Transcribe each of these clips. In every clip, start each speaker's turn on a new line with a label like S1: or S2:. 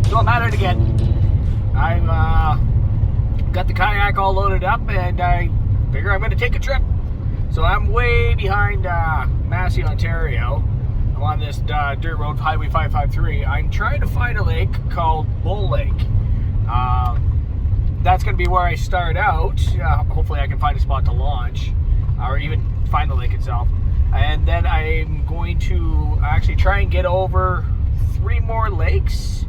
S1: So I'm at it again. I've got the kayak all loaded up, and I figure I'm going to take a trip. So I'm way behind Massey, Ontario. I'm on this dirt road, Highway 553. I'm trying to find a lake called Bull Lake. That's going to be where I start out. Hopefully I can find a spot to launch, or even find the lake itself. And then I'm going to actually try and get over 3 more lakes.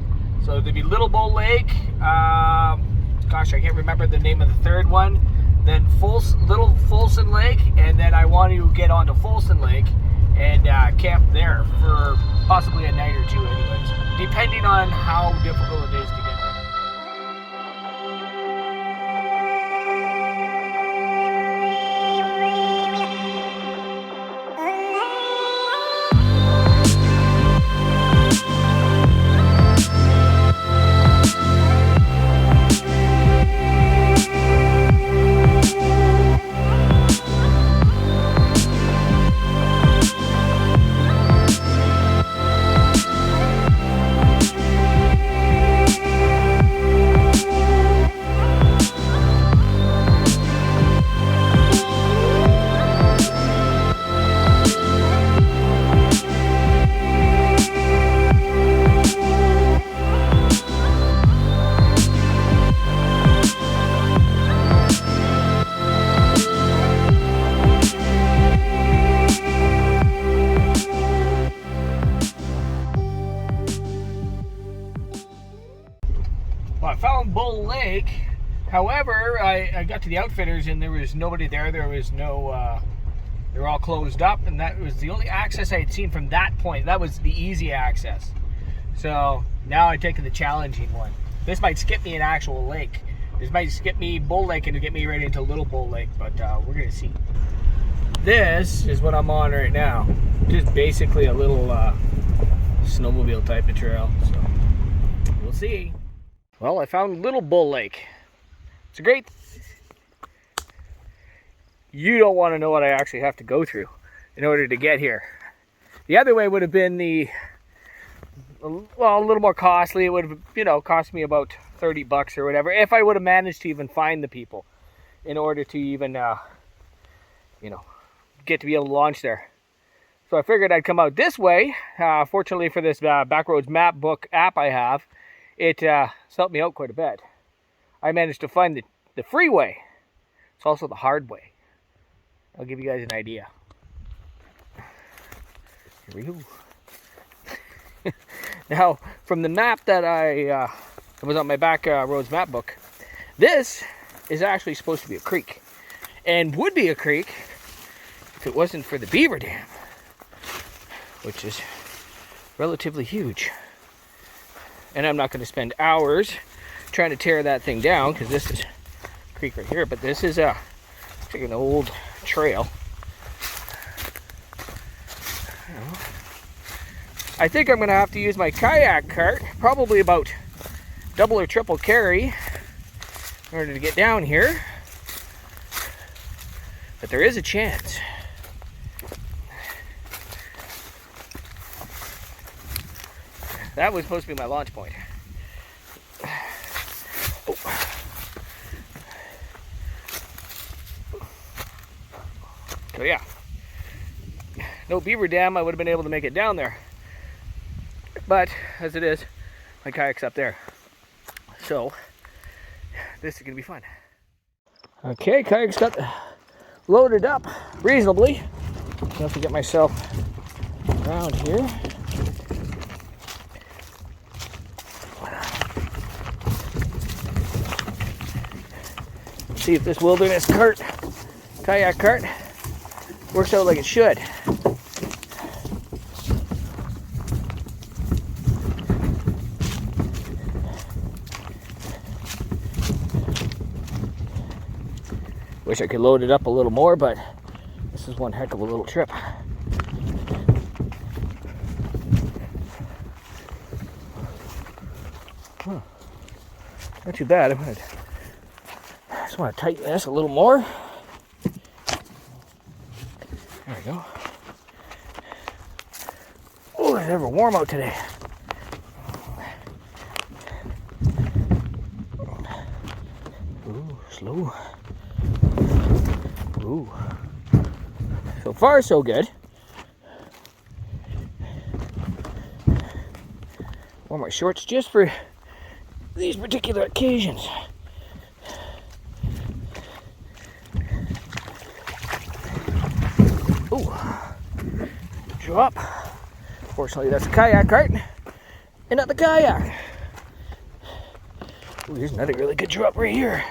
S1: So there'd be Little Bull Lake. Gosh, I can't remember the name of the third one. Then Little Folson Lake, and then I want to get onto Folson Lake and camp there for possibly a night or two anyways, depending on how difficult it is to get there. Well, I found Bull Lake. However, I got to the outfitters and there was nobody there. There was no, they were all closed up, and that was the only access I had seen from that point. That was the easy access. So now I've taken the challenging one. This might skip me an actual lake. This might skip me Bull Lake and get me right into Little Bull Lake, but we're gonna see. This is what I'm on right now. Just basically a little snowmobile type of trail. So we'll see. Well, I found Little Bull Lake. It's a great... You don't want to know what I actually have to go through in order to get here. The other way would have been well, a little more costly. It would have, cost me about $30 or whatever, if I would have managed to even find the people in order to even, get to be able to launch there. So I figured I'd come out this way. Fortunately for this Backroads map book app I have, it helped me out quite a bit. I managed to find the freeway. It's also the hard way. I'll give you guys an idea. Here we go. Now, from the map that it was on my Backroads map book, this is actually supposed to be a creek. And would be a creek if it wasn't for the beaver dam, which is relatively huge. And I'm not going to spend hours trying to tear that thing down, because this is a creek right here, but this is like an old trail. I think I'm going to have to use my kayak cart, probably about double or triple carry, in order to get down here. But there is a chance. That was supposed to be my launch point. Oh. So yeah, no beaver dam, I would have been able to make it down there. But as it is, my kayak's up there. So this is gonna be fun. Okay, kayak's got loaded up reasonably. I have to get myself around here. See if this wilderness kayak cart, works out like it should. Wish I could load it up a little more, but this is one heck of a little trip. Huh. Not too bad. I just want to tighten this a little more. There we go. Oh, it's ever warm out today. slow. Ooh. So far, so good. Wore my shorts just for these particular occasions. Ooh. Drop. Fortunately, that's a kayak cart and not the kayak. Ooh, here's another really good drop right here.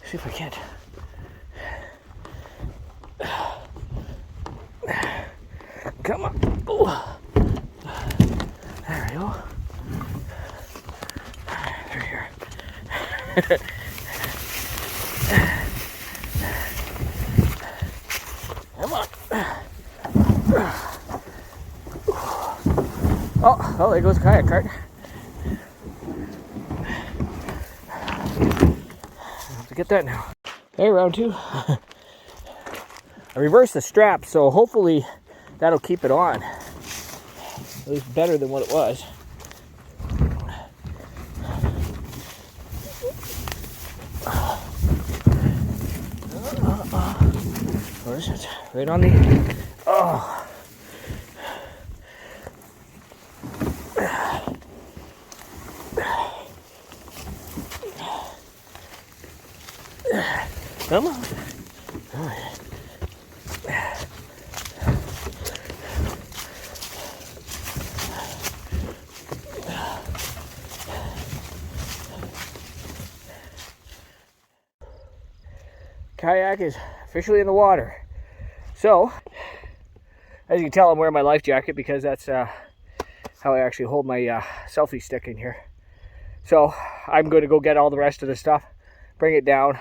S1: See if I can't. Come on. Ooh. There we go. There you are. Come on. Oh, there goes the kayak cart. Have to get that now. Hey, round two. I reversed the strap, so hopefully that'll keep it on. At least better than what it was. Where is it? Right on the... Oh. Come on. Kayak is officially in the water. So, as you can tell, I'm wearing my life jacket because that's how I actually hold my selfie stick in here. So, I'm going to go get all the rest of the stuff, bring it down.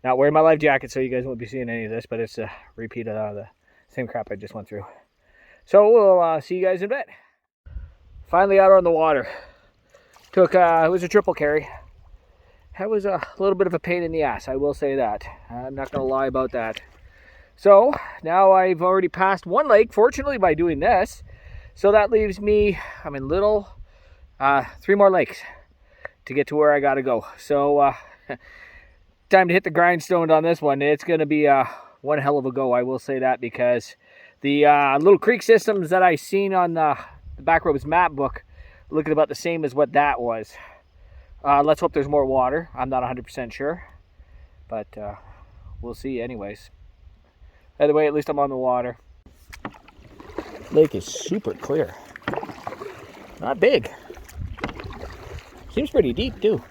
S1: Not wearing my life jacket, so you guys won't be seeing any of this, but it's a repeat of the same crap I just went through. So, we'll see you guys in a bit. Finally out on the water. Took, it was a triple carry. That was a little bit of a pain in the ass, I will say that. I'm not going to lie about that. So, now I've already passed one lake, fortunately, by doing this. So that leaves me, I'm in Little, 3 more lakes to get to where I got to go. So, time to hit the grindstone on this one. It's going to be one hell of a go, I will say that, because the little creek systems that I seen on the Backroads map book look about the same as what that was. Let's hope there's more water. I'm not 100% sure, but we'll see anyways. Either way, at least I'm on the water. Lake is super clear. Not big. Seems pretty deep too.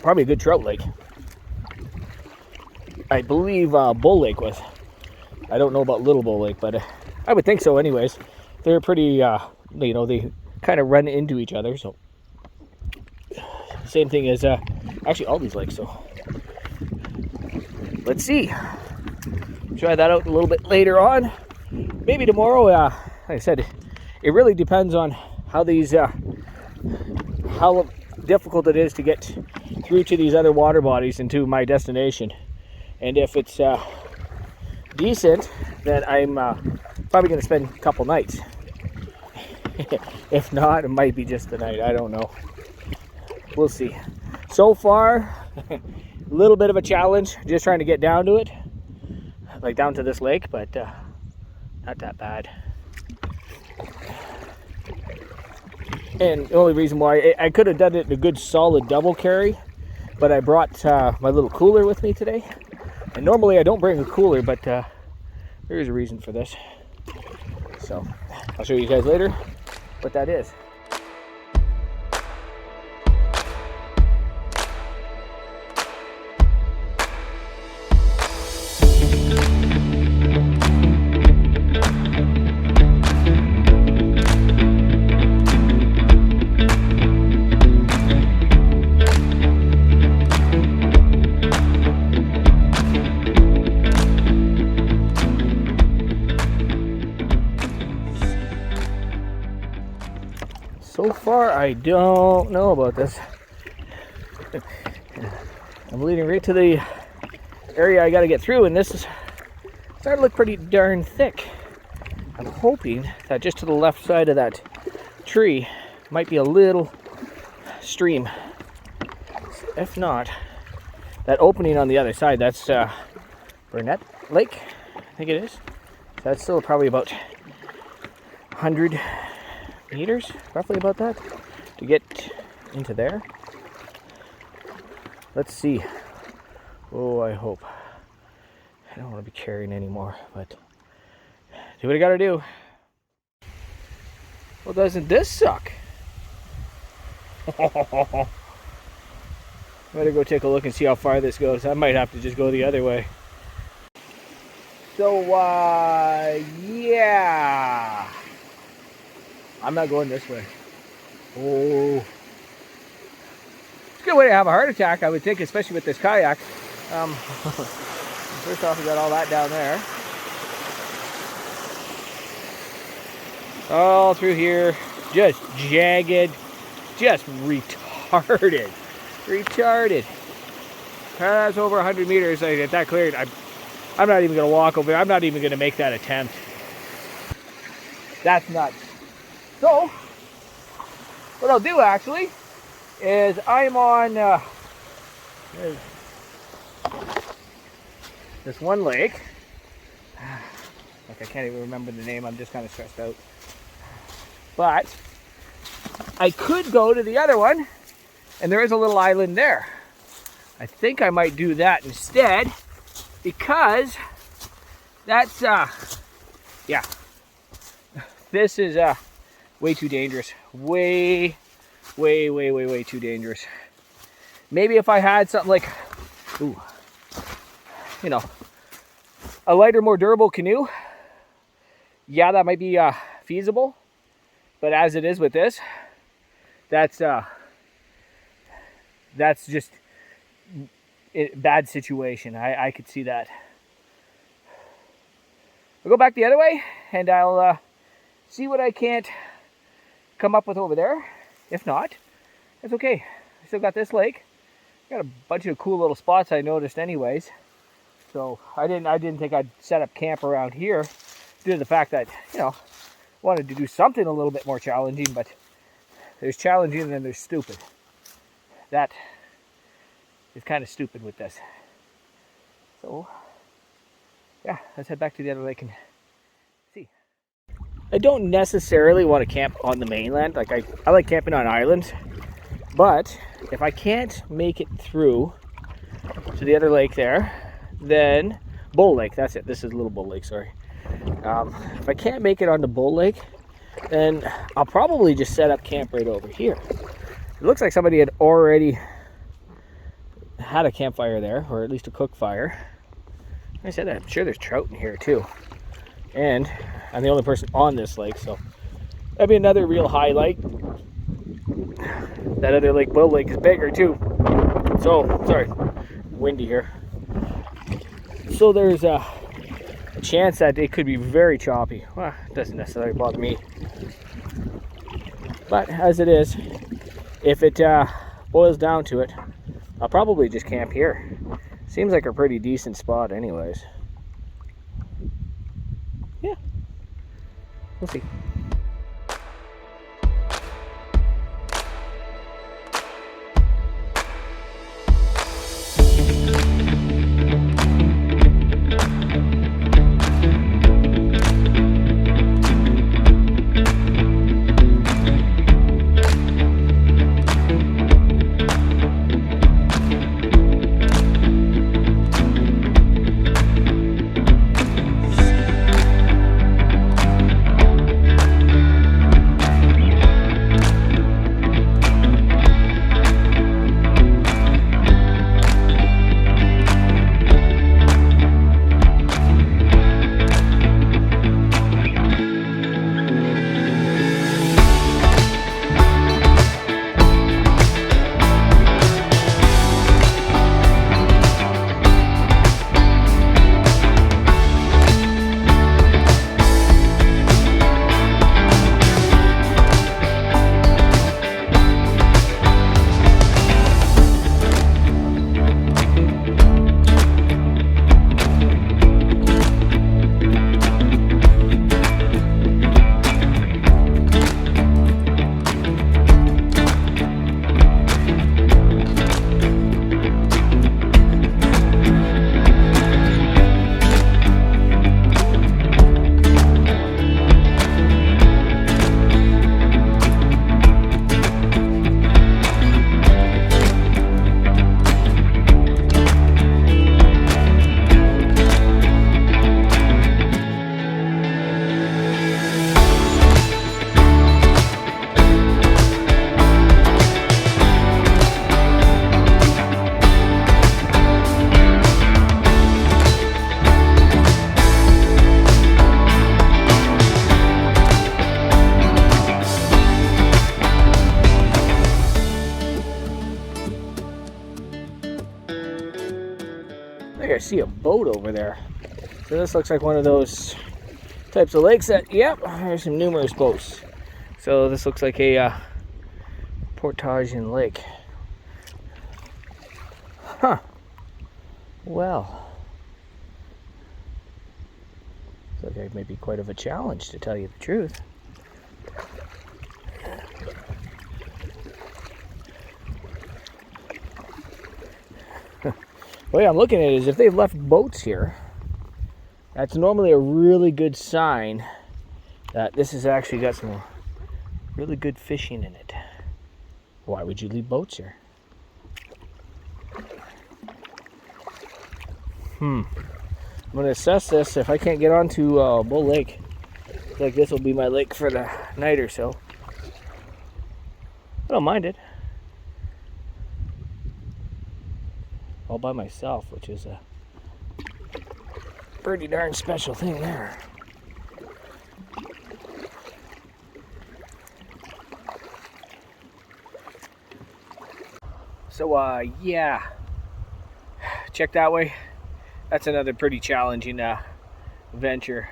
S1: Probably a good trout lake. I believe Bull Lake was. I don't know about Little Bull Lake, but I would think so anyways. They're pretty, you know, they kind of run into each other, so. Same thing as actually all these lakes, so let's see. Try that out a little bit later on, maybe tomorrow. Like I said, it really depends on how these how difficult it is to get through to these other water bodies and to my destination. And if it's decent, then I'm probably going to spend a couple nights. If not, it might be just the night. I don't know. We'll see. So far, a little bit of a challenge, just trying to get down to it, like down to this lake, but not that bad. And the only reason why I could have done it in a good solid double carry, but I brought my little cooler with me today. And normally I don't bring a cooler, but there is a reason for this. So I'll show you guys later what that is. So far, I don't know about this. I'm leading right to the area I got to get through, and this is starting to look pretty darn thick. I'm hoping that just to the left side of that tree might be a little stream. If not, that opening on the other side, that's Burnett Lake, I think it is. So that's still probably about 100 meters, roughly about that, to get into there. Let's see. Oh, I hope. I don't want to be carrying anymore, but do what I gotta do. Well, doesn't this suck? Better go take a look and see how far this goes. I might have to just go the other way. So, yeah. I'm not going this way. Oh. It's a good way to have a heart attack, I would think, especially with this kayak. First off, we got all that down there. All through here. Just jagged. Just retarded. Retarded. That's over 100 meters. I get that cleared. I'm not even going to walk over there. I'm not even going to make that attempt. That's nuts. So, what I'll do actually is I'm on this one lake. Like, I can't even remember the name. I'm just kind of stressed out. But I could go to the other one, and there is a little island there. I think I might do that instead, because that's yeah, this is way too dangerous. Way too dangerous. Maybe if I had something like, ooh, you know, a lighter, more durable canoe, yeah, that might be feasible. But as it is with this, that's just a bad situation. I could see that. I'll go back the other way, and I'll see what I can't come up with over there. If not, that's okay. I still got this lake. Got a bunch of cool little spots I noticed anyways. So I didn't think I'd set up camp around here due to the fact that, you know, wanted to do something a little bit more challenging, but there's challenging and then there's stupid. That is kind of stupid with this. So yeah, let's head back to the other lake and see. I don't necessarily want to camp on the mainland. Like, I like camping on islands, but if I can't make it through to the other lake there, then Bull Lake, that's it. This is Little Bull Lake, sorry. If I can't make it onto Bull Lake, then I'll probably just set up camp right over here. It looks like somebody had already had a campfire there, or at least a cook fire. Like I said, I'm sure there's trout in here too. And I'm the only person on this lake, so that'd be another real highlight. That other lake, Bull Lake, is bigger too. So, sorry, windy here. So there's a chance that it could be very choppy. Well, it doesn't necessarily bother me. But as it is, if it boils down to it, I'll probably just camp here. Seems like a pretty decent spot anyways. Yeah, we'll see. I see a boat over there. So this looks like one of those types of lakes that, yep, there's some numerous boats. So this looks like a Portageon Lake. Huh. Well, looks like it may be quite of a challenge, to tell you the truth. The way I'm looking at it is if they've left boats here, that's normally a really good sign that this has actually got some really good fishing in it. Why would you leave boats here? I'm going to assess this. If I can't get onto Bull Lake, I feel like this will be my lake for the night or so. I don't mind it. All by myself, which is a pretty darn special thing there. So, yeah. Check that way. That's another pretty challenging venture.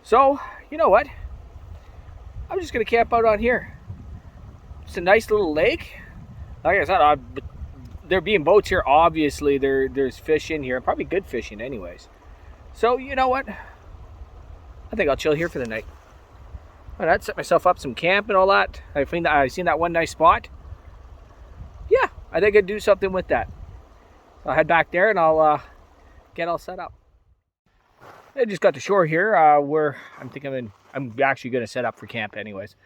S1: So, you know what? I'm just going to camp out on here. It's a nice little lake. Like I said, there being boats here, obviously there's fish in here. Probably good fishing anyways. So, you know what? I think I'll chill here for the night. Why not set myself up some camp and all that? I've seen that one nice spot. Yeah, I think I'd do something with that. I'll head back there and I'll get all set up. I just got to shore here where I'm actually going to set up for camp anyways.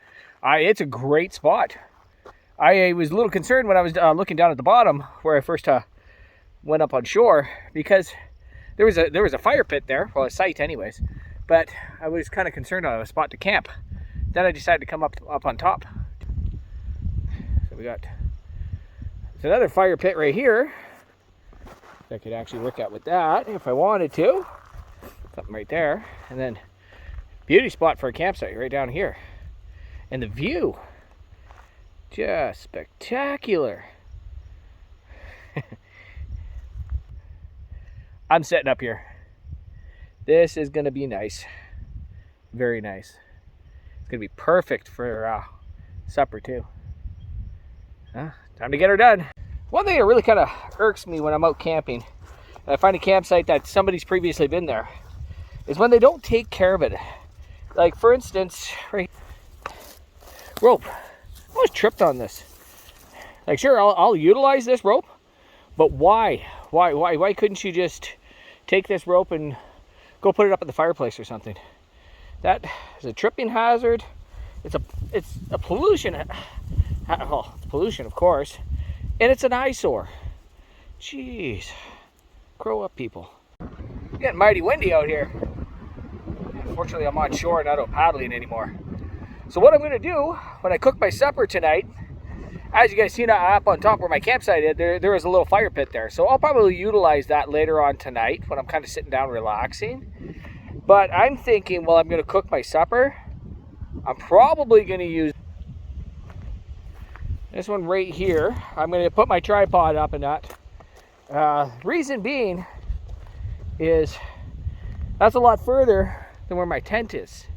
S1: It's a great spot. I was a little concerned when I was looking down at the bottom where I first went up on shore, because there was a fire pit there, well, a site anyways, but I was kind of concerned on a spot to camp. Then I decided to come up on top. So there's another fire pit right here. I could actually work out with that if I wanted to. Something right there. And then beauty spot for a campsite right down here. And the view, just spectacular. I'm setting up here. This is going to be nice. Very nice. It's going to be perfect for supper too. Time to get her done. One thing that really kind of irks me when I'm out camping, and I find a campsite that somebody's previously been there, is when they don't take care of it. Like, for instance, right, rope. I almost tripped on this. Like, sure, I'll utilize this rope, but why? Why couldn't you just take this rope and go put it up at the fireplace or something? That is a tripping hazard. It's a pollution. Well, it's pollution, of course. And it's an eyesore. Jeez. Grow up, people. It's getting mighty windy out here. Unfortunately, I'm on shore and not out paddling anymore. So what I'm going to do when I cook my supper tonight, as you guys seen up on top where my campsite is, there is a little fire pit there. So I'll probably utilize that later on tonight when I'm kind of sitting down relaxing. But I'm thinking while I'm going to cook my supper, I'm probably going to use this one right here. I'm going to put my tripod up in that. Reason being is that's a lot further than where my tent is.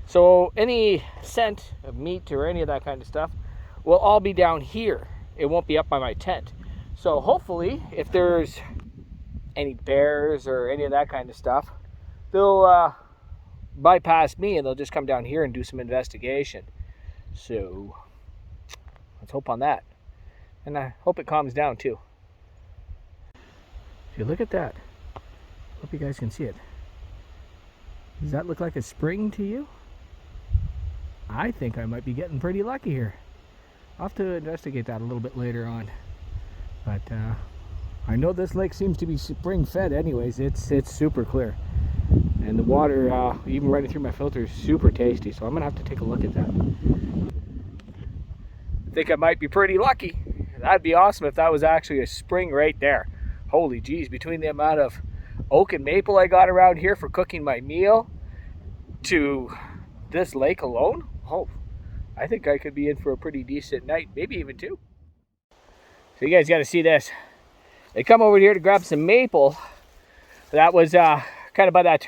S1: So any scent of meat or any of that kind of stuff will all be down here. It won't be up by my tent. So hopefully, if there's any bears or any of that kind of stuff, they'll bypass me and they'll just come down here and do some investigation. So let's hope on that. And I hope it calms down too. If you look at that, hope you guys can see it. Does that look like a spring to you? I think I might be getting pretty lucky here. I'll have to investigate that a little bit later on. But I know this lake seems to be spring fed anyways. It's super clear. And the water, even running through my filter, is super tasty. So I'm going to have to take a look at that. I think I might be pretty lucky. That'd be awesome if that was actually a spring right there. Holy geez, between the amount of oak and maple I got around here for cooking my meal to this lake alone, oh, I think I could be in for a pretty decent night, maybe even two. So you guys got to see this. They come over here to grab some maple That was kind of by that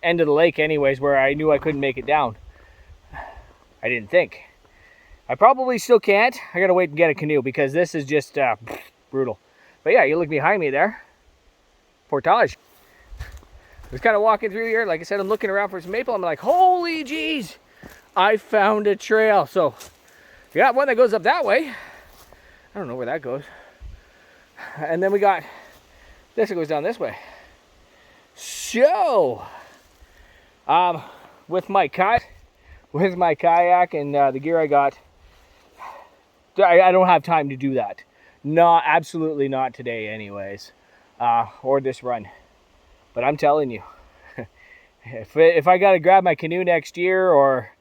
S1: end of the lake anyways, where I knew I couldn't make it down. I didn't think. I probably still can't. I gotta wait and get a canoe because this is just brutal. But yeah, you look behind me there. Portage. I was kind of walking through here. Like I said, I'm looking around for some maple. I'm like, holy jeez, I found a trail. So we got one that goes up that way. I don't know where that goes. And then we got this that goes down this way. So, with my kayak and the gear I got, I don't have time to do that. No, absolutely not today anyways, or this run. But I'm telling you, if I got to grab my canoe next year or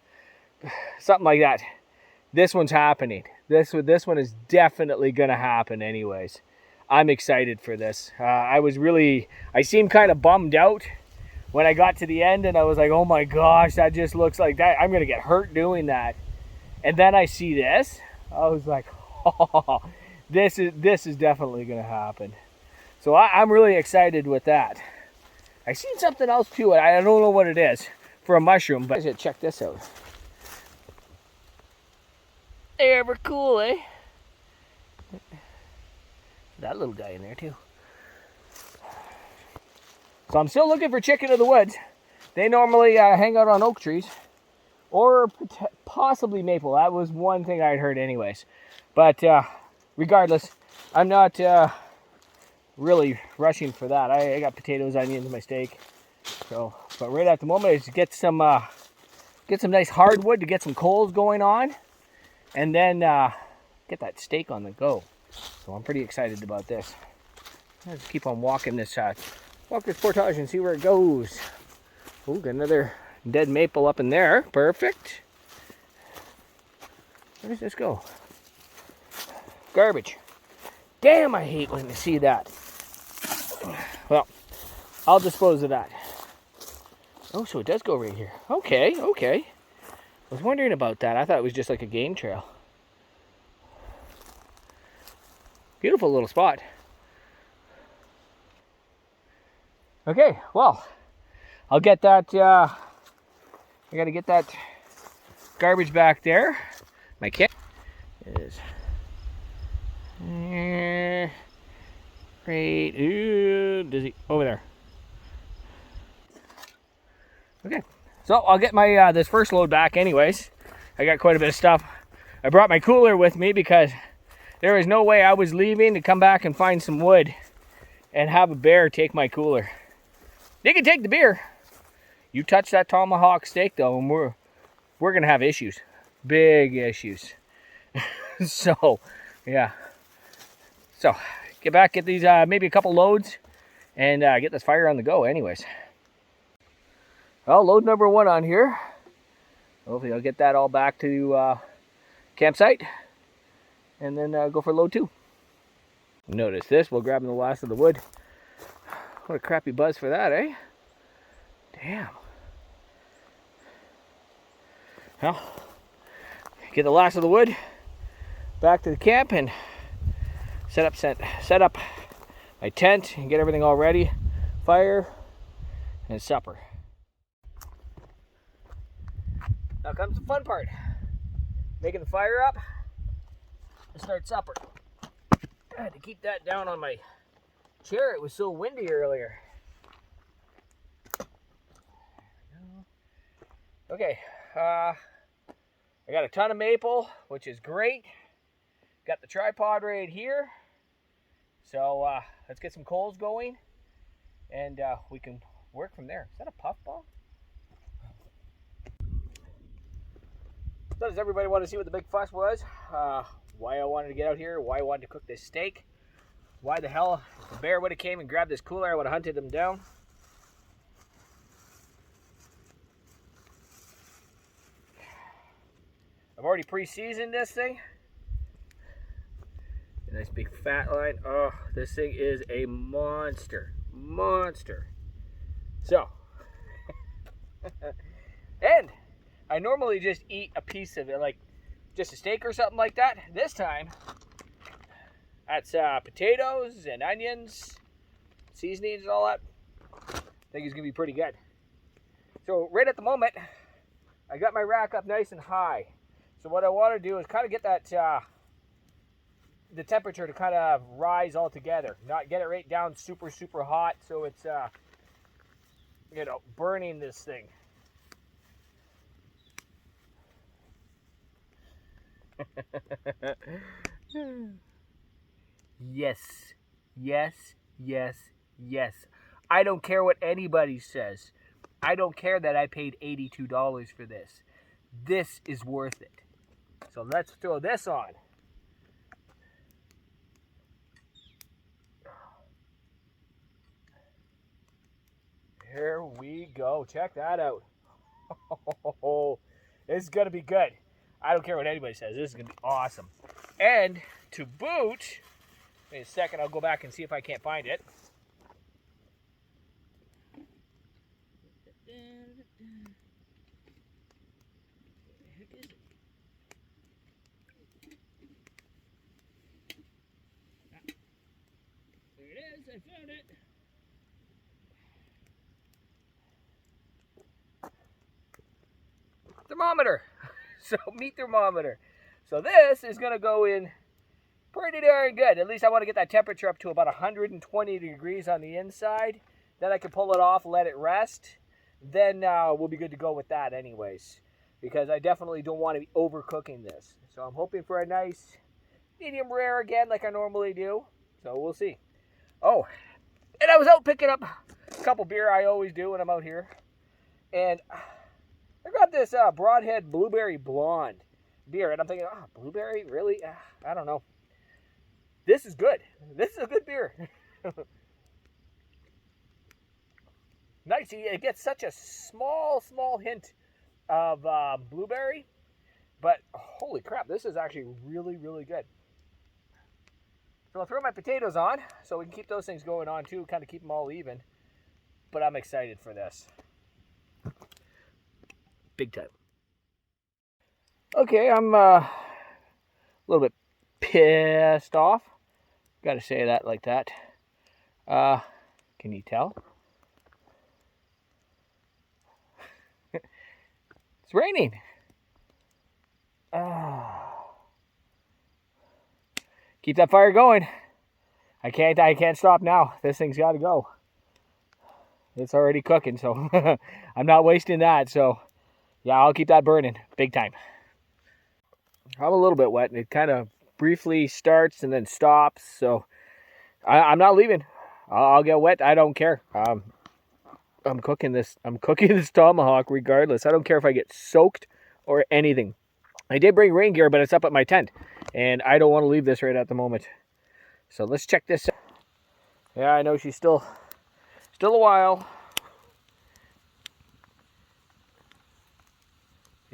S1: something like that, this one's happening. This one is definitely going to happen anyways. I'm excited for this. I seemed kind of bummed out when I got to the end, and I was like, oh my gosh, that just looks like that. I'm going to get hurt doing that. And then I see this. I was like, oh, this is definitely going to happen. So I'm really excited with that. I seen something else too. I don't know what it is for a mushroom, but I should check this out. Ever cool, eh? That little guy in there too. So I'm still looking for chicken of the woods. They normally hang out on oak trees or possibly maple. That was one thing I'd heard anyways. But regardless, I'm not really rushing for that. I got potatoes, onions, my steak. So, but right at the moment is get some nice hardwood to get some coals going on, and then get that steak on the go. So I'm pretty excited about this. Let's keep on walking this portage and see where it goes. Oh, got another dead maple up in there. Perfect. Where does this go? Garbage. Damn, I hate when I see that. Well, I'll dispose of that. Oh, so it does go right here. Okay. I was wondering about that. I thought it was just like a game trail. Beautiful little spot. Okay, well, I'll get that, I gotta get that garbage back there. My kit is right, over there. Okay, so I'll get my this first load back anyways. I got quite a bit of stuff. I brought my cooler with me because there is no way I was leaving to come back and find some wood and have a bear take my cooler. They can take the beer. You touch that Tomahawk Steak though, and we're gonna have issues, big issues. So, yeah. So, get back, get these maybe a couple loads, and get this fire on the go. Anyways, well, load number 1 on here. Hopefully, I'll get that all back to campsite, and then go for load 2. Notice this. We'll grab the last of the wood. What a crappy buzz for that, eh? Damn. Well, get the last of the wood back to the camp and set up my tent and get everything all ready. Fire and supper. Now comes the fun part. Making the fire up and start supper. I had to keep that down on my chair. It was so windy earlier. Okay, I got a ton of maple, which is great. Got the tripod right here. So let's get some coals going, and we can work from there. Is that a puffball? So does everybody want to see what the big fuss was? Why I wanted to get out here, why I wanted to cook this steak, why the hell if the bear would have came and grabbed this cooler, I would have hunted him down. I've already pre-seasoned this thing. A nice big fat line. Oh, this thing is a monster. So, and I normally just eat a piece of it, like just a steak or something like that. This time, that's potatoes and onions, seasonings and all that, I think it's going to be pretty good. So right at the moment, I got my rack up nice and high. So what I want to do is kind of get that the temperature to kind of rise all together. Not get it right down super, super hot so it's, you know, burning this thing. Yes, yes, yes, yes. I don't care what anybody says. I don't care that I paid $82 for this. This is worth it. So let's throw this on. Here we go. Check that out. Oh, this is going to be good. I don't care what anybody says. This is going to be awesome. And to boot, in a second, I'll go back and see if I can't find it. There it is. I found it. Thermometer. So meat thermometer. So this is going to go in pretty darn good. At least I want to get that temperature up to about 120 degrees on the inside. Then I can pull it off, let it rest. Then we'll be good to go with that anyways. Because I definitely don't want to be overcooking this. So I'm hoping for a nice medium rare again like I normally do. So we'll see. Oh, and I was out picking up a couple beer. I always do when I'm out here. And I got this Broadhead Blueberry Blonde beer. And I'm thinking, blueberry? Really? I don't know. This is good. This is a good beer. Nice. It gets such a small hint of blueberry. But holy crap, this is actually really, really good. So I'll throw my potatoes on so we can keep those things going on too, kind of keep them all even. But I'm excited for this. Big time. Okay, I'm a little bit pissed off. Got to say that like that. Can you tell? It's raining. Keep that fire going. I can't stop now. This thing's got to go. It's already cooking, so I'm not wasting that. So yeah, I'll keep that burning big time. I'm a little bit wet, and it kind of briefly starts and then stops. So I'm not leaving. I'll get wet. I don't care. I'm cooking this. I'm cooking this tomahawk regardless. I don't care if I get soaked or anything. I did bring rain gear, but it's up at my tent, and I don't want to leave this right at the moment. So let's check this out. Yeah, I know she's still a while.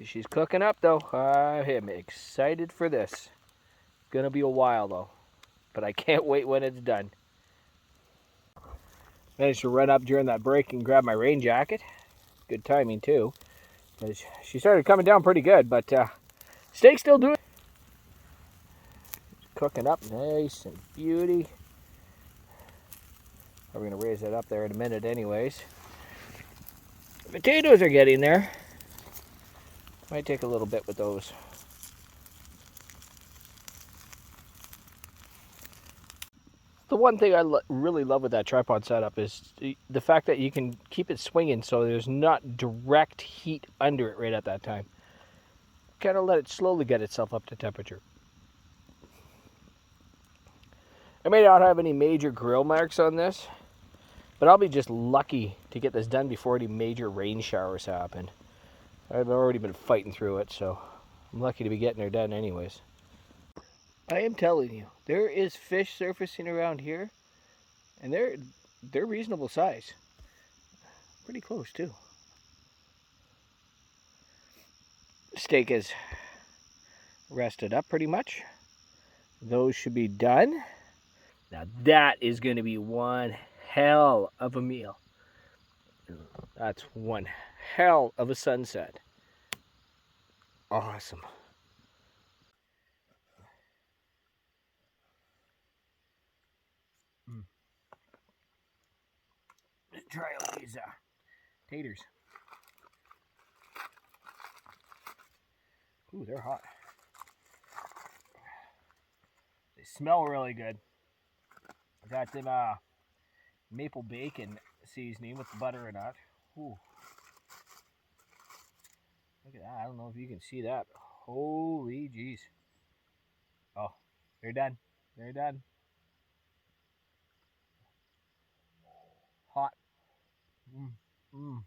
S1: She's cooking up though. I am excited for this. It's gonna be a while though, but I can't wait when it's done. Managed to run up during that break and grab my rain jacket. Good timing too. She started coming down pretty good, but steak's still doing. It's cooking up nice and beauty. We're gonna raise it up there in a minute anyways. The potatoes are getting there. Might take a little bit with those. The one thing I really love with that tripod setup is the fact that you can keep it swinging so there's not direct heat under it right at that time. Kind of let it slowly get itself up to temperature. I may not have any major grill marks on this, but I'll be just lucky to get this done before any major rain showers happen. I've already been fighting through it, so I'm lucky to be getting her done anyways. I am telling you, there is fish surfacing around here, and they're reasonable size. Pretty close too. Steak is rested up pretty much. Those should be done. Now that is going to be one hell of a meal. That's one hell of a sunset. Awesome. try out these taters. Ooh, they're hot. They smell really good. I got them maple bacon seasoning with the butter in it. Ooh. Look at that. I don't know if you can see that. Holy jeez. Oh, they're done. They're done. Hot. Mm. Mm.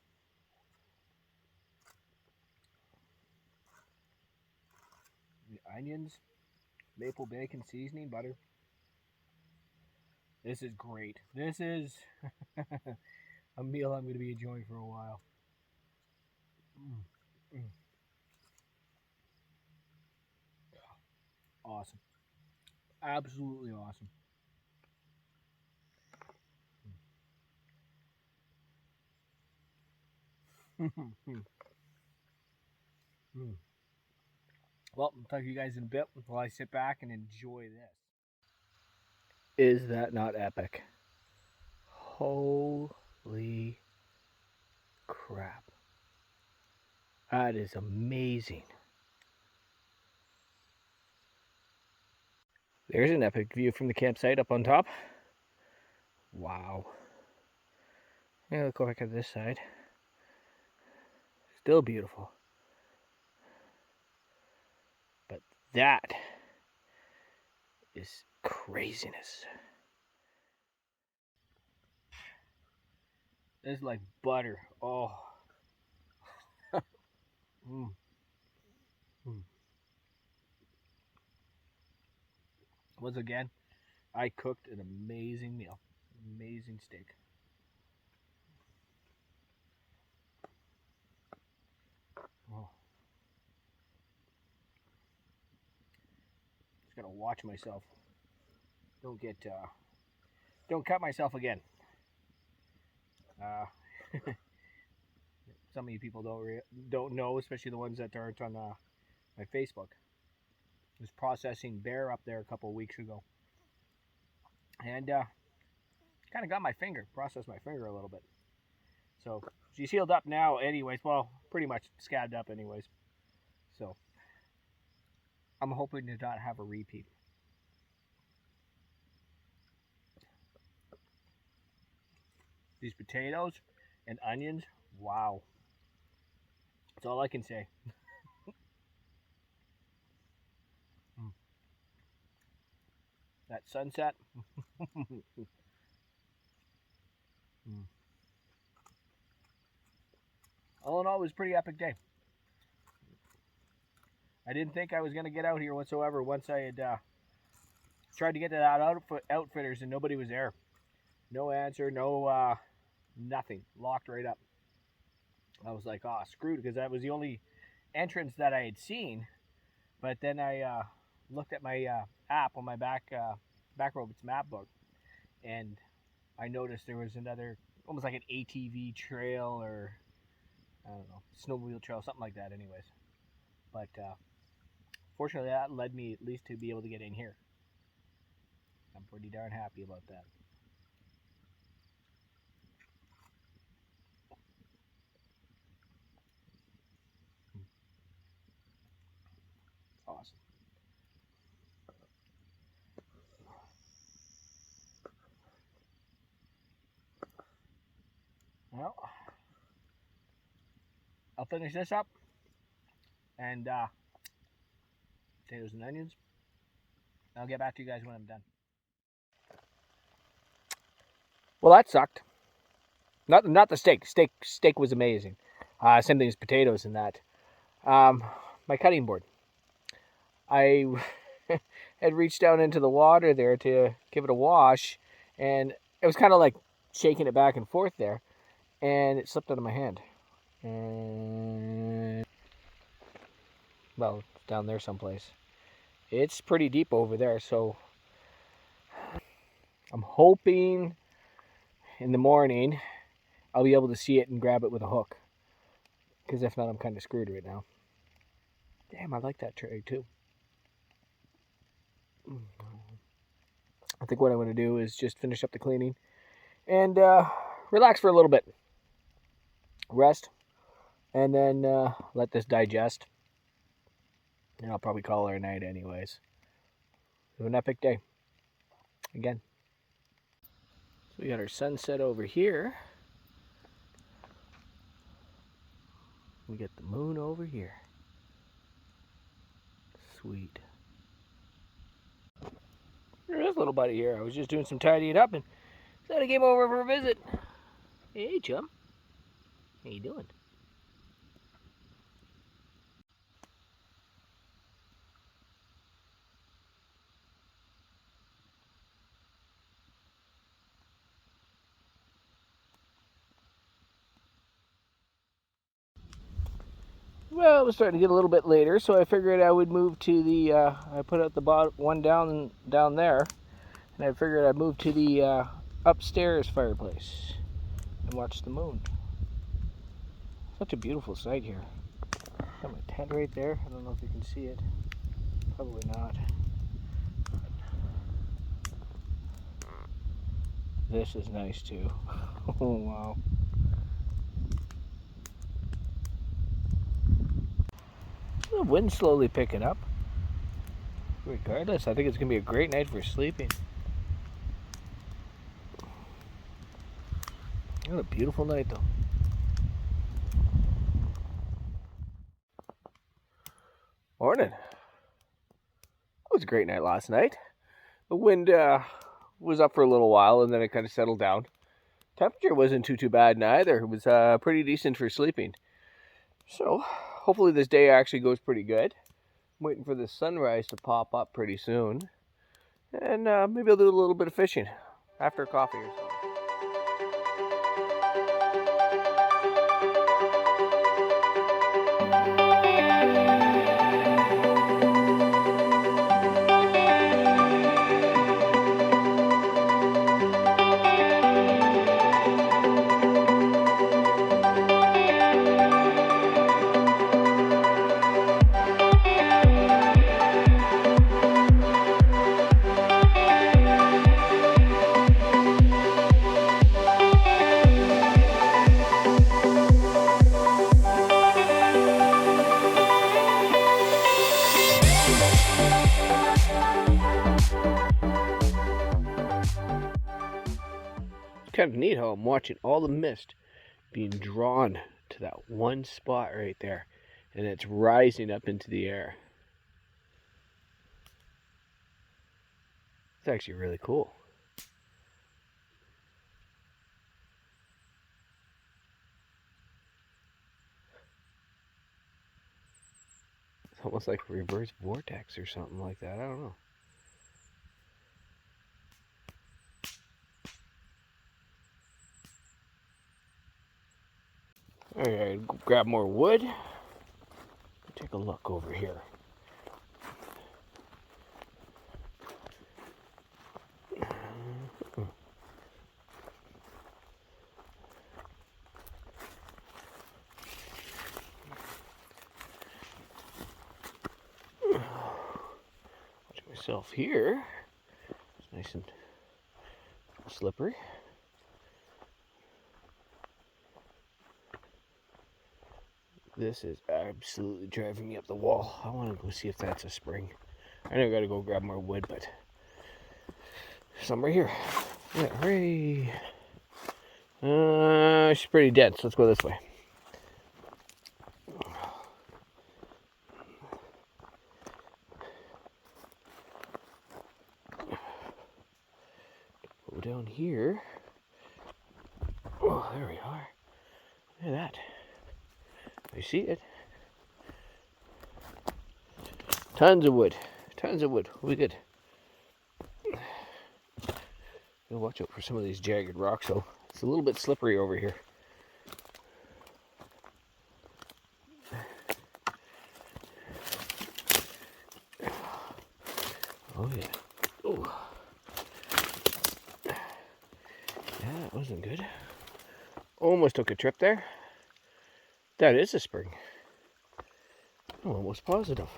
S1: The onions, maple bacon seasoning, butter. This is great. This is a meal I'm going to be enjoying for a while. Mm. Mm. Awesome. Absolutely awesome. Mm. Well, I'll talk to you guys in a bit while I sit back and enjoy this. Is that not epic? Holy crap. That is amazing. There's an epic view from the campsite up on top. Wow. Yeah, let's go back to this side. Still beautiful. But that is craziness. It's like butter. Oh. Mm. Mm. Once again, I cooked an amazing meal. Amazing steak. Oh. Just gotta watch myself. Don't cut myself again. Uh, some of you people don't know, especially the ones that aren't on my Facebook. I was processing bear up there a couple of weeks ago, and kind of got my finger, processed my finger a little bit. So she's healed up now, anyways. Well, pretty much scabbed up, anyways. So I'm hoping to not have a repeat. These potatoes and onions, wow. That's all I can say. Mm. That sunset. Mm. All in all, it was a pretty epic day. I didn't think I was going to get out here whatsoever once I had tried to get to that outfitters and nobody was there. No answer, no nothing. Locked right up. I was like, oh, screwed, because that was the only entrance that I had seen. But then I looked at my app on my Backroads map book, and I noticed there was another, almost like an ATV trail, or I don't know, snowmobile trail, something like that. Anyways, but fortunately, that led me at least to be able to get in here. I'm pretty darn happy about that. Awesome. Well, I'll finish this up, and potatoes and onions. I'll get back to you guys when I'm done. Well, that sucked. Not the steak. Steak was amazing. Same thing as potatoes and that. My cutting board. I had reached down into the water there to give it a wash, and it was kind of like shaking it back and forth there, and it slipped out of my hand. And well, it's down there someplace. It's pretty deep over there, so I'm hoping in the morning I'll be able to see it and grab it with a hook. Because if not, I'm kind of screwed right now. Damn, I like that tray too. I think what I'm going to do is just finish up the cleaning and relax for a little bit, rest, and then let this digest. And I'll probably call her a night anyways. Have an epic day. Again. So we got our sunset over here. We get the moon over here. Sweet. There's little buddy here. I was just doing some tidying up and said I came over for a visit. Hey, chum. How you doing? Well, it was starting to get a little bit later, so I figured I would move to the, I put out the one down there, and I figured I'd move to the upstairs fireplace and watch the moon. Such a beautiful sight here. Got my tent right there. I don't know if you can see it. Probably not. This is nice too. Oh, wow. The wind's slowly picking up. Regardless, I think it's going to be a great night for sleeping. What a beautiful night, though. Morning. It was a great night last night. The wind was up for a little while, and then it kind of settled down. Temperature wasn't too bad neither. It was pretty decent for sleeping. So, hopefully this day actually goes pretty good. I'm waiting for the sunrise to pop up pretty soon. And maybe I'll do a little bit of fishing after coffee or something. Kind of neat how I'm watching all the mist being drawn to that one spot right there, and it's rising up into the air. It's actually really cool. It's almost like a reverse vortex or something like that. I don't know. Alright, grab more wood. Take a look over here. Watch myself here. It's nice and slippery. This is absolutely driving me up the wall. I want to go see if that's a spring. I know I gotta go grab more wood, but some right here. Yeah, hooray! She's pretty dense. Let's go this way. Go down here. Oh, there we are. Look at that. I see it. Tons of wood. Tons of wood. We good. Watch out for some of these jagged rocks though. It's a little bit slippery over here. Oh yeah. Oh. Yeah, that wasn't good. Almost took a trip there. That is a spring. I'm almost positive.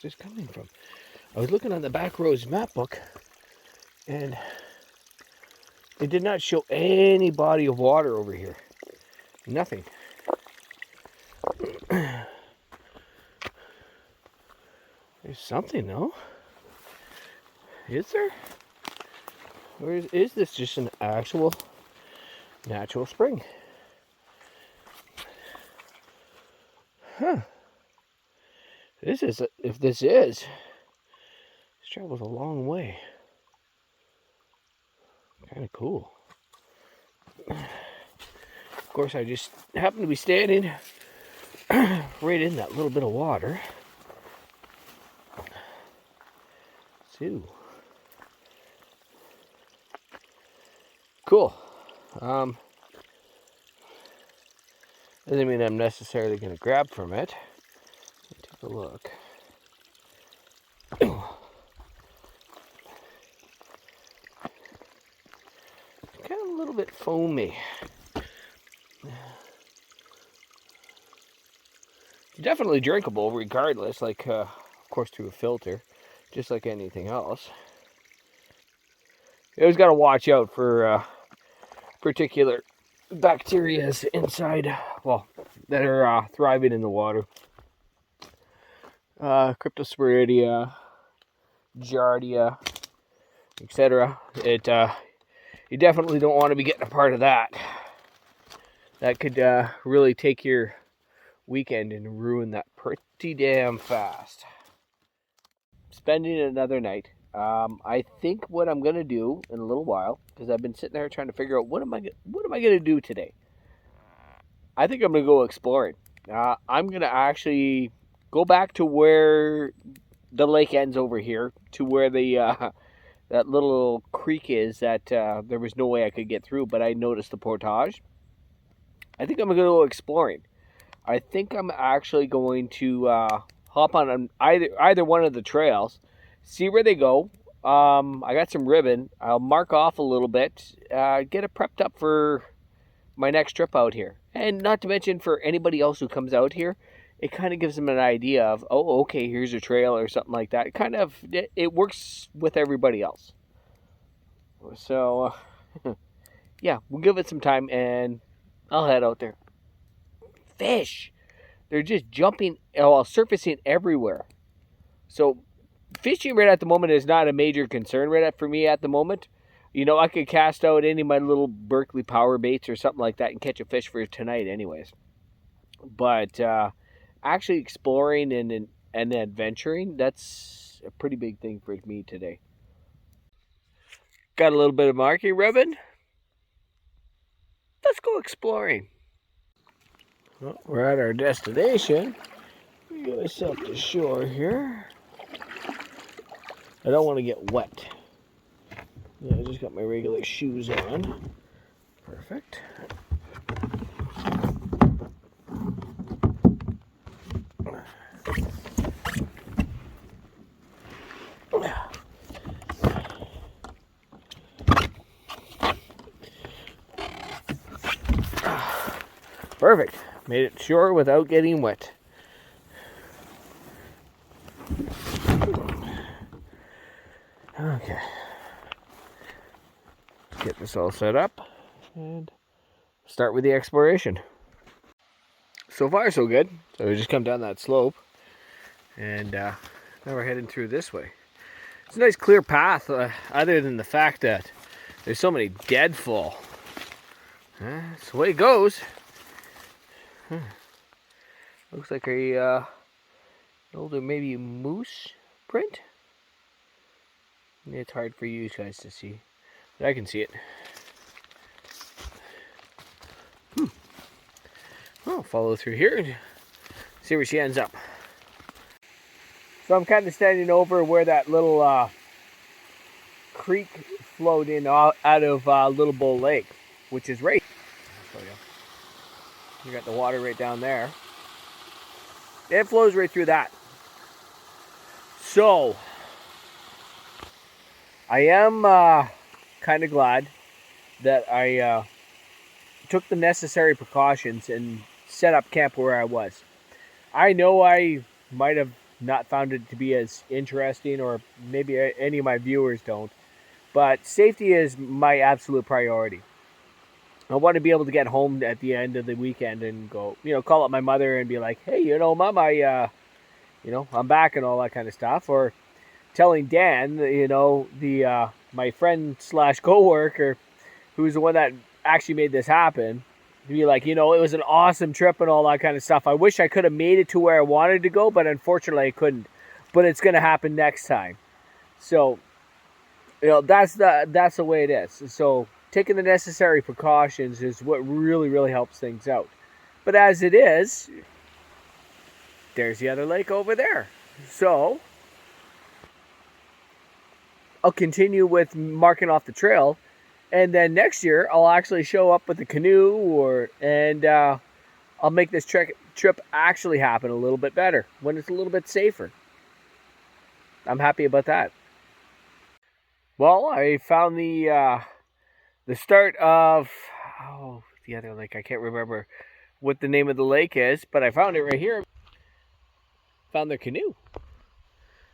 S1: is this coming from? I was looking on the back roads map book, and it did not show any body of water over here. Nothing. There's something, though. Is there? Or is this just an actual natural spring? Huh. This is, if this is, this travels a long way. Kind of cool. Of course, I just happen to be standing right in that little bit of water. So, cool. Doesn't mean I'm necessarily going to grab from it. Let's take a look. Kind of a little bit foamy. Definitely drinkable regardless, like of course through a filter, just like anything else. You always got to watch out for particular bacteria inside, well, that are thriving in the water. Cryptosporidia, Giardia, etc. You definitely don't want to be getting a part of that. That could really take your weekend and ruin that pretty damn fast. Spending another night. I think what I'm gonna do in a little while, because I've been sitting there trying to figure out what am I gonna do today. I think I'm gonna go exploring. I'm gonna actually go back to where the lake ends over here, to where the that little creek is that there was no way I could get through, but I noticed the portage. I think I'm gonna go exploring. I think I'm actually going to hop on either one of the trails, see where they go. I got some ribbon. I'll mark off a little bit, get it prepped up for my next trip out here. And not to mention for anybody else who comes out here, it kind of gives them an idea of, oh, okay, here's a trail or something like that. It works with everybody else. So, yeah, we'll give it some time and I'll head out there. Fish! They're just jumping, surfacing everywhere. So, fishing right at the moment is not a major concern for me at the moment. You know, I could cast out any of my little Berkeley power baits or something like that and catch a fish for tonight anyways. But actually exploring and adventuring, that's a pretty big thing for me today. Got a little bit of marking ribbon. Let's go exploring. Well, we're at our destination. We get myself to shore here. I don't want to get wet. Yeah, I just got my regular shoes on. Perfect. Perfect. Made it shore without getting wet. Okay. Let's get this all set up and start with the exploration. So far, so good. So we just come down that slope and now we're heading through this way. It's a nice clear path, other than the fact that there's so many deadfall. That's the way it goes. Looks like a older maybe moose print. It's hard for you guys to see, but I can see it. I'll follow through here and see where she ends up. So I'm kind of standing over where that little creek flowed in out of Little Bull Lake, which is right. I'll show you. You got the water right down there. It flows right through that. So, I am kind of glad that I took the necessary precautions and set up camp where I was. I know I might have not found it to be as interesting, or maybe any of my viewers don't. But safety is my absolute priority. I want to be able to get home at the end of the weekend and go, call up my mother and be like, hey, Mom, I'm back and all that kind of stuff. Or telling Dan, my friend / coworker, who's the one that actually made this happen, to be like, it was an awesome trip and all that kind of stuff. I wish I could have made it to where I wanted to go, but unfortunately I couldn't. But it's going to happen next time. So, that's the way it is. So taking the necessary precautions is what really, really helps things out. But as it is, there's the other lake over there. So I'll continue with marking off the trail, and then next year I'll actually show up with the canoe, and I'll make this trip actually happen a little bit better when it's a little bit safer. I'm happy about that. Well, I found the start of the other lake. I can't remember what the name of the lake is, but I found it right here. Found the canoe.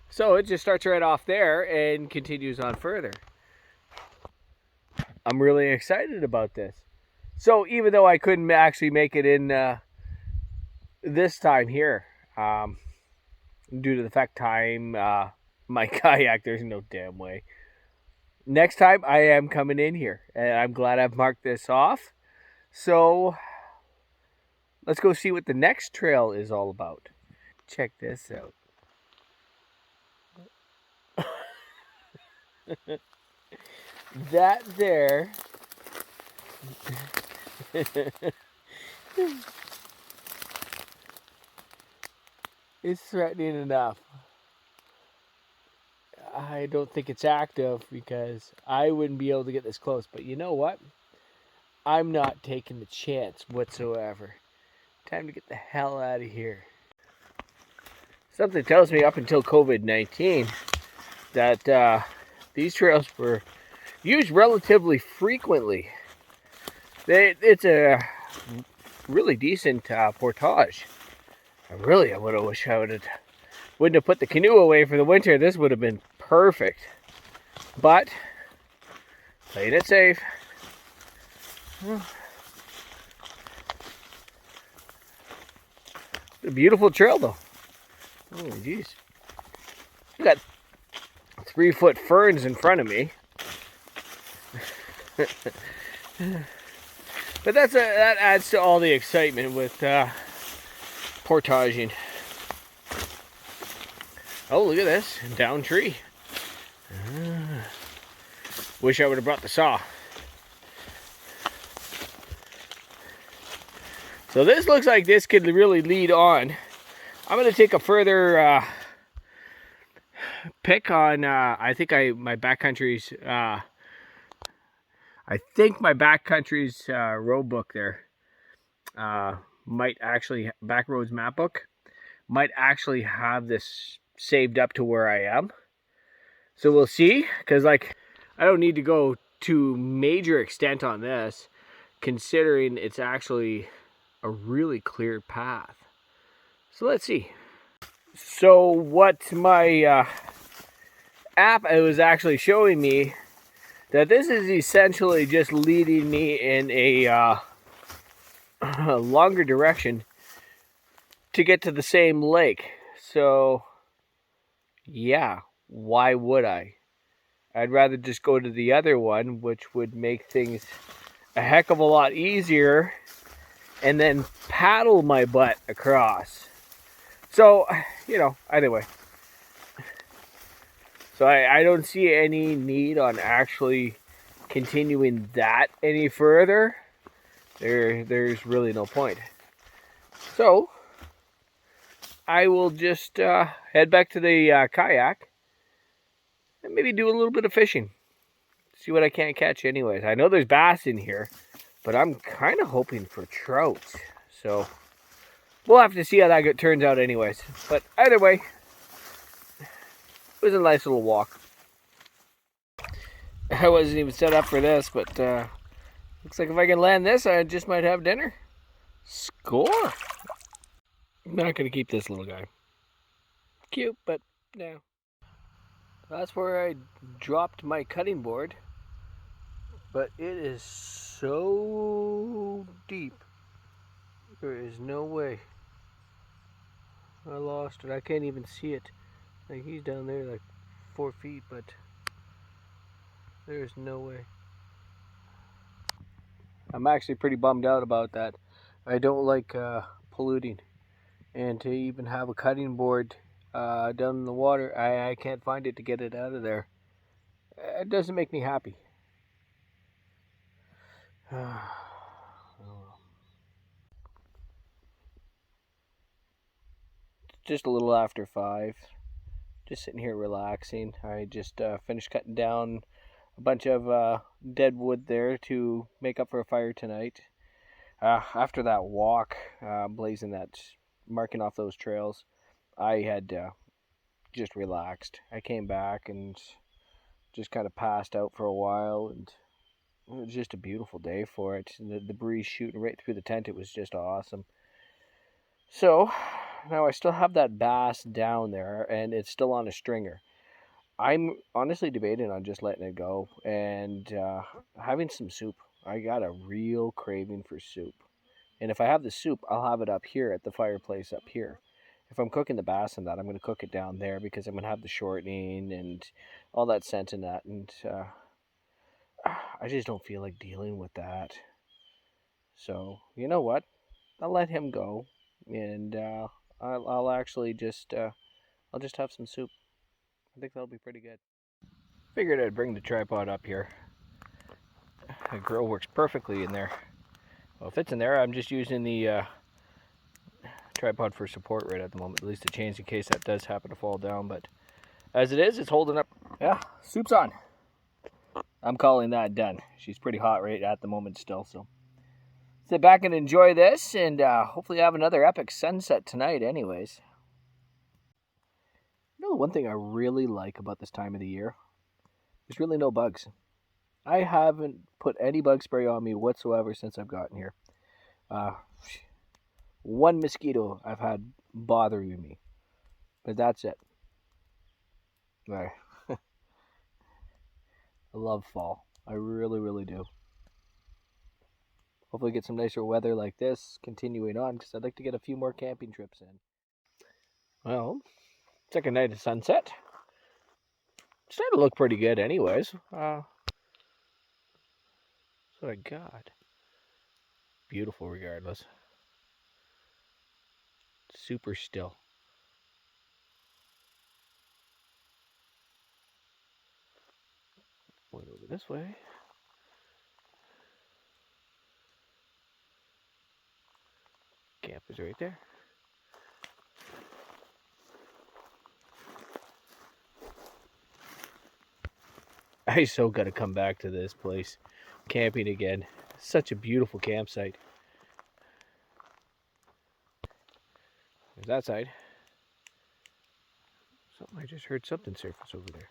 S1: So it just starts right off there and continues on further. I'm really excited about this. So even though I couldn't actually make it in this time here, due to the fact my kayak, there's no damn way. Next time I am coming in here, and I'm glad I've marked this off. So let's go see what the next trail is all about. Check this out. That there is threatening enough. I don't think it's active because I wouldn't be able to get this close. But you know what? I'm not taking the chance whatsoever. Time to get the hell out of here. Something tells me up until COVID-19 that these trails were used relatively frequently. It's a really decent portage. I would have wished I wouldn't have put the canoe away for the winter. This would have been perfect. But played it safe. A beautiful trail though. Oh jeez. I got 3-foot ferns in front of me. But that adds to all the excitement with portaging. Oh, look at this. Down tree. Wish I would have brought the saw. So this looks like this could really lead on. I'm going to take a further pick on, I think my backcountry's road book there might actually, Backroads map book, might actually have this saved up to where I am. So we'll see, because I don't need to go to major extent on this, considering it's actually a really clear path. So let's see. So what my app was actually showing me, that this is essentially just leading me in a longer direction to get to the same lake. So yeah, why would I? I'd rather just go to the other one, which would make things a heck of a lot easier, and then paddle my butt across. So, either way. So I don't see any need on actually continuing that any further. There's really no point. So I will just head back to the kayak and maybe do a little bit of fishing. See what I can't catch anyways. I know there's bass in here, but I'm kind of hoping for trout. So we'll have to see how that turns out anyways. But either way, it was a nice little walk. I wasn't even set up for this, but looks like if I can land this, I just might have dinner. Score! I'm not going to keep this little guy. Cute, but no. That's where I dropped my cutting board, but it is so deep. There is no way. I lost it. I can't even see it. Like, he's down there like 4 feet, but there's no way. I'm actually pretty bummed out about that. I don't like polluting, and to even have a cutting board down in the water, I can't find it to get it out of there. It doesn't make me happy. Just a little after 5. Just sitting here relaxing. I just finished cutting down a bunch of dead wood there to make up for a fire tonight. After that walk, blazing that, marking off those trails, I had just relaxed. I came back and just kind of passed out for a while, and it was just a beautiful day for it. And the breeze shooting right through the tent, it was just awesome. So now I still have that bass down there, and it's still on a stringer. I'm honestly debating on just letting it go and having some soup. I got a real craving for soup. And if I have the soup, I'll have it up here at the fireplace up here. If I'm cooking the bass and that, I'm going to cook it down there because I'm going to have the shortening and all that scent in that. And I just don't feel like dealing with that. So, you know what? I'll let him go. And I'll actually just, I'll just have some soup. I think that'll be pretty good. Figured I'd bring the tripod up here. The grill works perfectly in there. Well, if it's in there, I'm just using the tripod for support right at the moment. At least a change in case that does happen to fall down. But as it is, it's holding up. Yeah, soup's on. I'm calling that done. She's pretty hot right at the moment still. So sit back and enjoy this, and hopefully have another epic sunset tonight anyways. You know, the one thing I really like about this time of the year, there's really no bugs. I haven't put any bug spray on me whatsoever since I've gotten here. One mosquito I've had bothering me, but that's it. I love fall. I really, really do. Hopefully get some nicer weather like this continuing on, because I'd like to get a few more camping trips in. Well, second night of sunset. It's starting to look pretty good anyways. That's what I got. Beautiful regardless. Super still. Went over this way. Camp is right there. I so gotta come back to this place. Camping again. Such a beautiful campsite. There's that side. Something, I just heard something surface over there.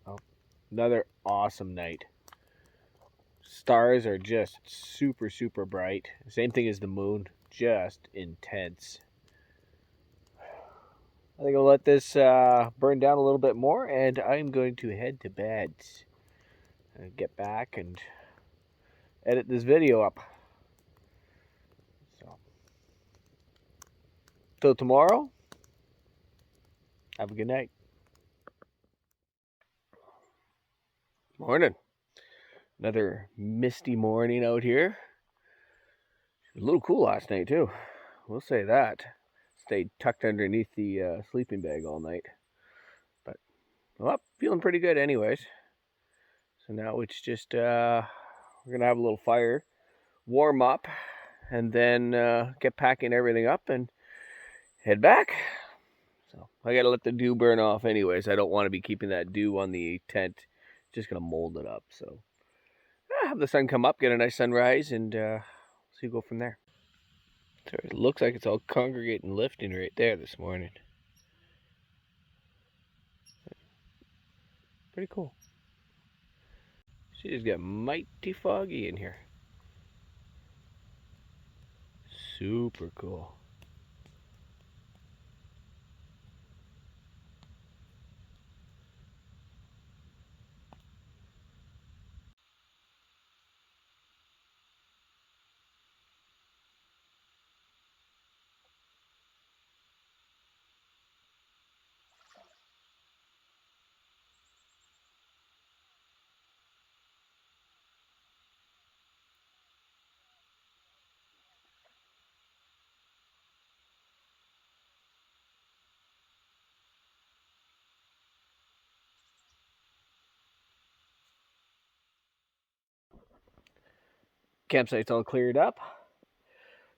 S1: Oh, another awesome night. Stars are just super, super bright. Same thing as the moon, just intense. I think I'll let this burn down a little bit more, and I'm going to head to bed. Get back and edit this video up. So, till tomorrow, have a good night. Morning. Another misty morning out here. It was a little cool last night too. We'll say that. Stayed tucked underneath the sleeping bag all night. But well, feeling pretty good anyways. So now it's just we're gonna have a little fire, warm up, and then get packing everything up and head back. So I gotta let the dew burn off anyways. I don't want to be keeping that dew on the tent. It's just gonna mold it up. So have the sun come up, get a nice sunrise, and see go from there. So it looks like it's all congregating lifting right there this morning. Pretty cool. She just got mighty foggy in here. Super cool. Campsite's all cleared up.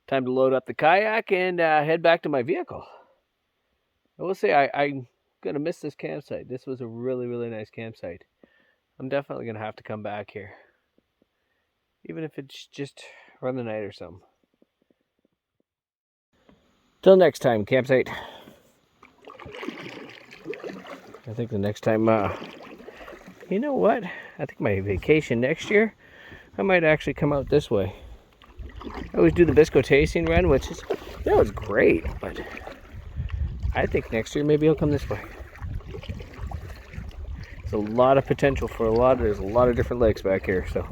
S1: Time to load up the kayak and head back to my vehicle. I will say I'm going to miss this campsite. This was a really, really nice campsite. I'm definitely going to have to come back here. Even if it's just run the night or something. Till next time, campsite. I think the next time, you know what? I think my vacation next year, I might actually come out this way. I always do the Bisco tasting run, which is, that was great, but I think next year maybe I'll come this way. There's a lot of potential for there's a lot of different lakes back here, so.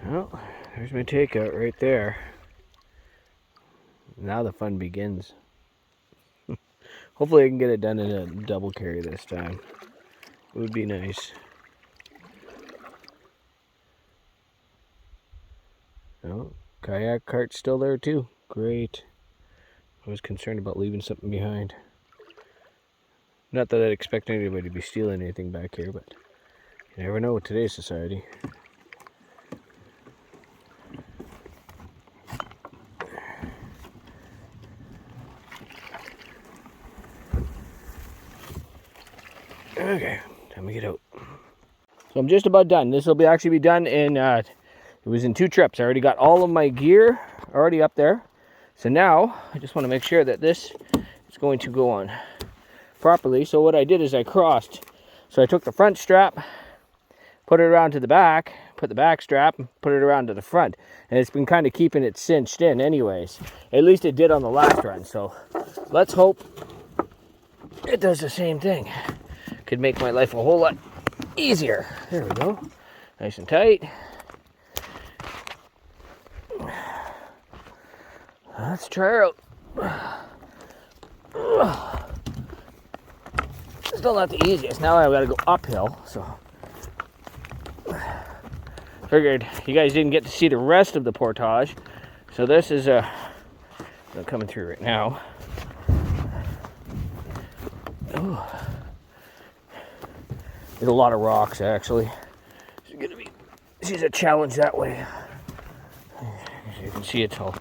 S1: Well, there's my takeout right there. Now the fun begins. Hopefully I can get it done in a double carry this time. It would be nice. Oh, kayak cart's still there too. Great. I was concerned about leaving something behind. Not that I'd expect anybody to be stealing anything back here, but you never know with today's society. Okay, time to get out. So I'm just about done. This will actually be done in, it was in 2 trips. I already got all of my gear already up there. So now, I just want to make sure that this is going to go on properly. So what I did is I crossed. So I took the front strap, put it around to the back, put the back strap, and put it around to the front. And it's been kind of keeping it cinched in anyways. At least it did on the last run. So let's hope it does the same thing. Could make my life a whole lot easier. There we go. Nice and tight. Let's try her out. Still not the easiest. Now I've got to go uphill, so Figured you guys didn't get to see the rest of the portage. So this is coming through right now. Ooh. There's a lot of rocks actually. She's a challenge that way. As you can see, it's all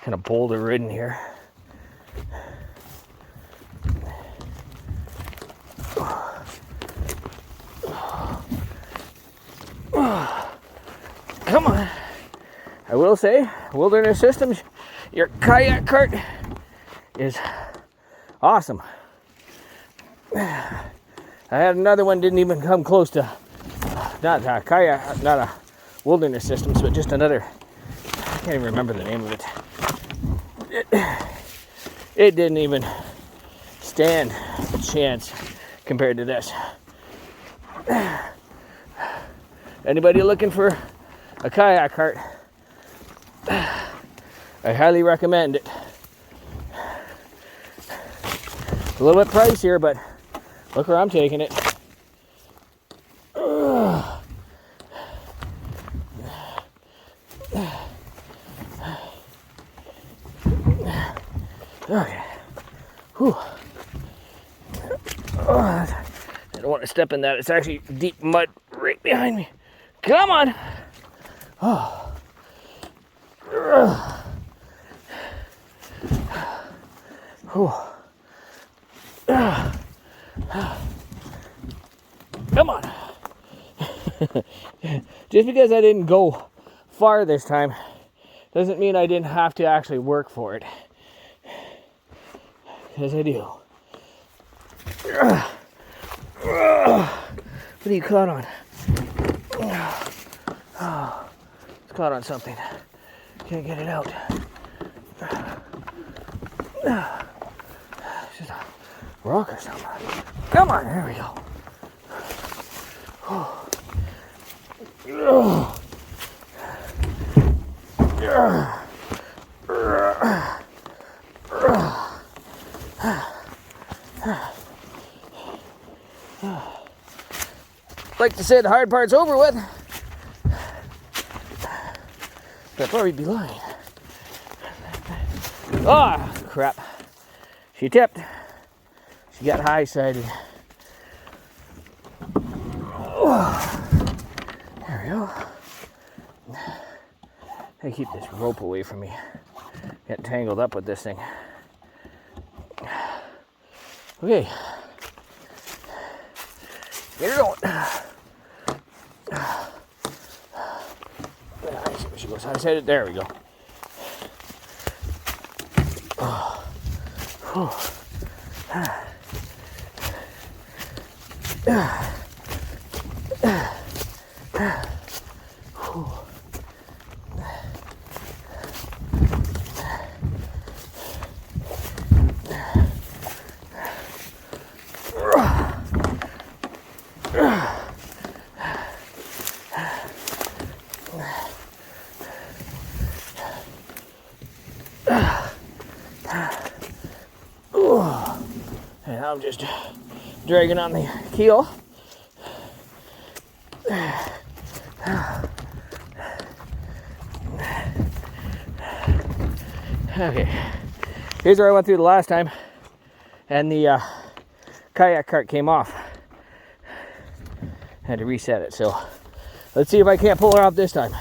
S1: kind of boulder ridden here. Come on. I will say, Wilderness Systems, your kayak cart is awesome. I had another one, didn't even come close to, not a kayak, not a Wilderness Systems, but just another, I can't even remember the name of it. It didn't even stand a chance compared to this. Anybody looking for a kayak cart, I highly recommend it. A little bit pricier, but look where I'm taking it. Okay. Whew. Oh, I don't want to step in that. It's actually deep mud right behind me. Come on. Oh. Come on. Just because I didn't go far this time doesn't mean I didn't have to actually work for it. Because I do. What are you caught on? Oh, it's caught on something. Can't get it out. It's just a rock or something. Come on, there we go. Like to say the hard part's over with. I'd probably be lying. Ah, oh, crap. She tipped. She got high-sided. Oh, there we go. I keep this rope away from me. Get tangled up with this thing. Okay. Get her going. I see where she goes. High-sided. There we go. And I'm just dragging on the keel. Okay, here's where I went through the last time, and the kayak cart came off. Had to reset it, so let's see if I can't pull her off this time.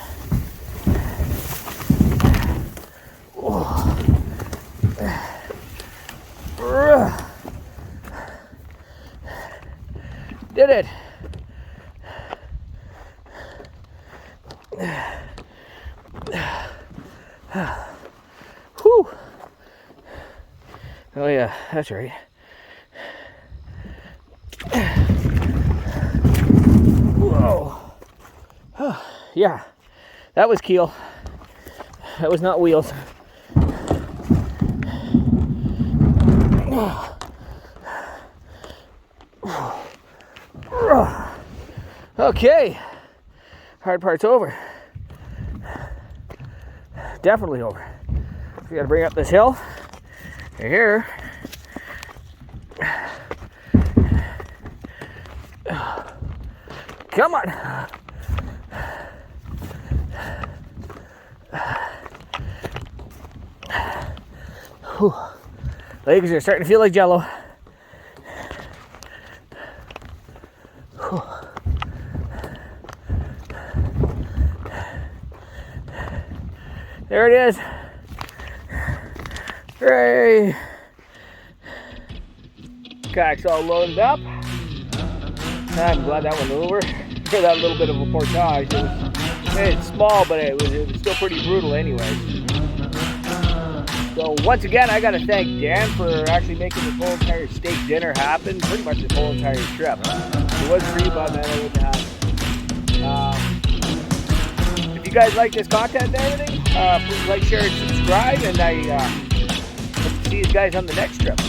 S1: Did it. Whew. Oh yeah, that's right. Whoa. Yeah, that was keel. That was not wheels. Okay, hard part's over. Definitely over. We gotta bring up this hill. Here. Come on. Whew. Legs are starting to feel like jello. Whew. There it is. Hooray! Kaяк's all loaded up. I'm glad that went over. For that little bit of a portage. It's small, but it was still pretty brutal anyways. So once again, I got to thank Dan for actually making this whole entire steak dinner happen. Pretty much this whole entire trip. If it wasn't for you, Bob, man, I wouldn't have it. If you guys like this content and everything, please like, share, and subscribe. And I hope to see you guys on the next trip.